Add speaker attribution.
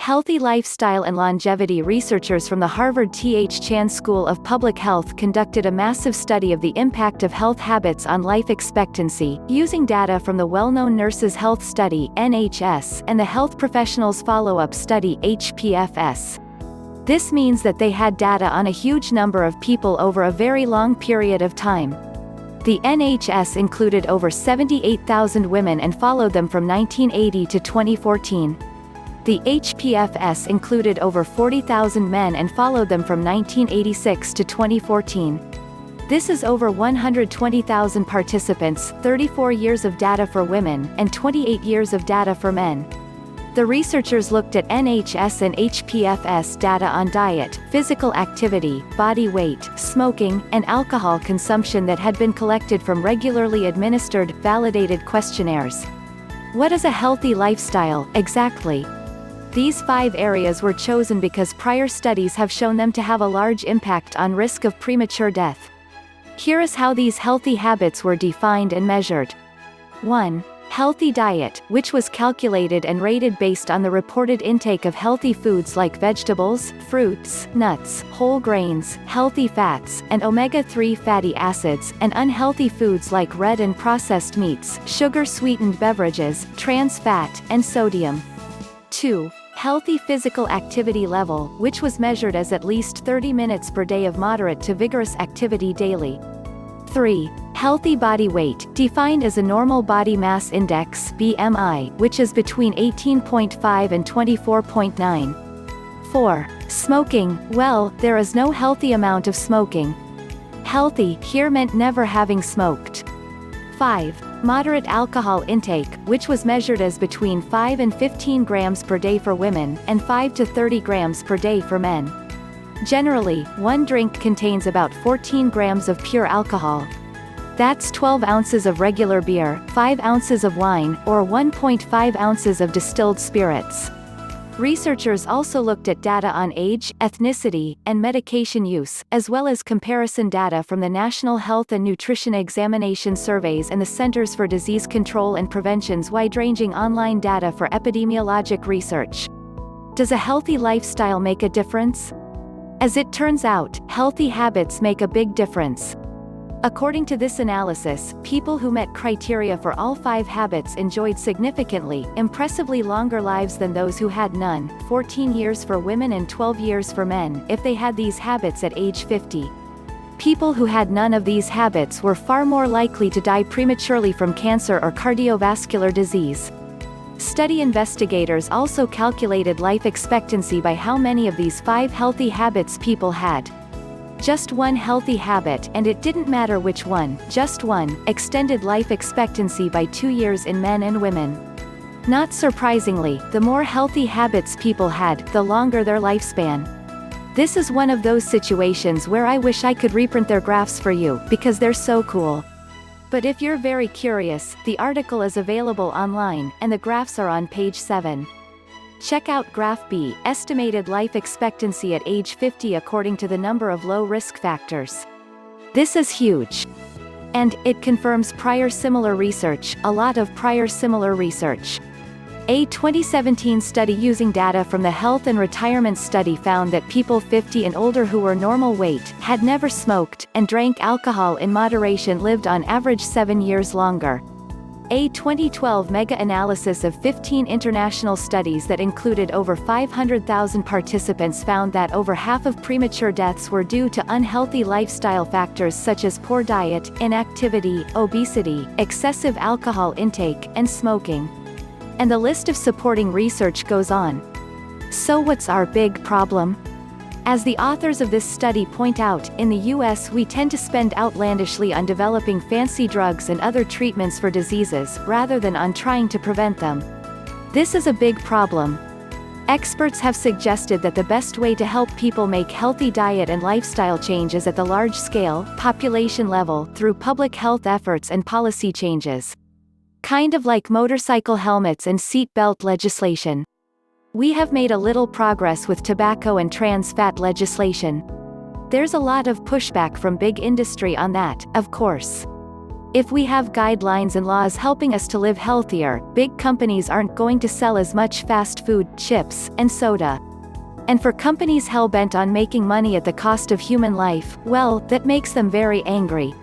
Speaker 1: Healthy lifestyle and longevity. Researchers from the Harvard T.H. School of Public Health conducted a massive study of the impact of health habits on life expectancy, using data from the well-known Nurses' Health Study (NHS) and the Health Professionals Follow-up Study (HPFS). This means that they had data on a huge number of people over a very long period of time. The NHS included over 78,000 women and followed them from 1980 to 2014. The HPFS included over 40,000 men and followed them from 1986 to 2014. This is over 120,000 participants, 34 years of data for women, and 28 years of data for men. The researchers looked at NHS and HPFS data on diet, physical activity, body weight, smoking, and alcohol consumption that had been collected from regularly administered, validated questionnaires. What is a healthy lifestyle, exactly? These 5 areas were chosen because prior studies have shown them to have a large impact on risk of premature death. Here is how these healthy habits were defined and measured. 1. Healthy diet, which was calculated and rated based on the reported intake of healthy foods like vegetables, fruits, nuts, whole grains, healthy fats, and omega-3 fatty acids, and unhealthy foods like red and processed meats, sugar-sweetened beverages, trans fat, and sodium. 2. Healthy physical activity level, which was measured as at least 30 minutes per day of moderate to vigorous activity daily. 3. Healthy body weight, defined as a normal body mass index (BMI), which is between 18.5 and 24.9. 4. Smoking, well, there is no healthy amount of smoking. Healthy here meant never having smoked. 5. Moderate alcohol intake, which was measured as between 5 and 15 grams per day for women, and 5 to 30 grams per day for men. Generally, one drink contains about 14 grams of pure alcohol. That's 12 ounces of regular beer, 5 ounces of wine, or 1.5 ounces of distilled spirits. Researchers also looked at data on age, ethnicity, and medication use, as well as comparison data from the National Health and Nutrition Examination Surveys and the Centers for Disease Control and Prevention's wide-ranging online data for epidemiologic research. Does a healthy lifestyle make a difference? As it turns out, healthy habits make a big difference. According to this analysis, people who met criteria for all 5 habits enjoyed significantly, impressively longer lives than those who had none, 14 years for women and 12 years for men, if they had these habits at age 50. People who had none of these habits were far more likely to die prematurely from cancer or cardiovascular disease. Study investigators also calculated life expectancy by how many of these 5 healthy habits people had. Just one healthy habit, and it didn't matter which one, just one, extended life expectancy by 2 years in men and women. Not surprisingly, the more healthy habits people had, the longer their lifespan. This is one of those situations where I wish I could reprint their graphs for you, because they're so cool. But if you're very curious, the article is available online, and the graphs are on page 7. Check out Graph B, estimated life expectancy at age 50 according to the number of low-risk factors. This is huge. And it confirms prior similar research, a lot of prior similar research. A 2017 study using data from the Health and Retirement Study found that people 50 and older who were normal weight, had never smoked, and drank alcohol in moderation lived on average 7 years longer. A 2012 mega-analysis of 15 international studies that included over 500,000 participants found that over half of premature deaths were due to unhealthy lifestyle factors such as poor diet, inactivity, obesity, excessive alcohol intake, and smoking. And the list of supporting research goes on. So what's our big problem? As the authors of this study point out, in the US we tend to spend outlandishly on developing fancy drugs and other treatments for diseases, rather than on trying to prevent them. This is a big problem. Experts have suggested that the best way to help people make healthy diet and lifestyle changes at the large scale, population level, through public health efforts and policy changes. Kind of like motorcycle helmets and seat belt legislation. We have made a little progress with tobacco and trans fat legislation. There's a lot of pushback from big industry on that, of course. If we have guidelines and laws helping us to live healthier, big companies aren't going to sell as much fast food, chips, and soda. And for companies hell-bent on making money at the cost of human life, well, that makes them very angry.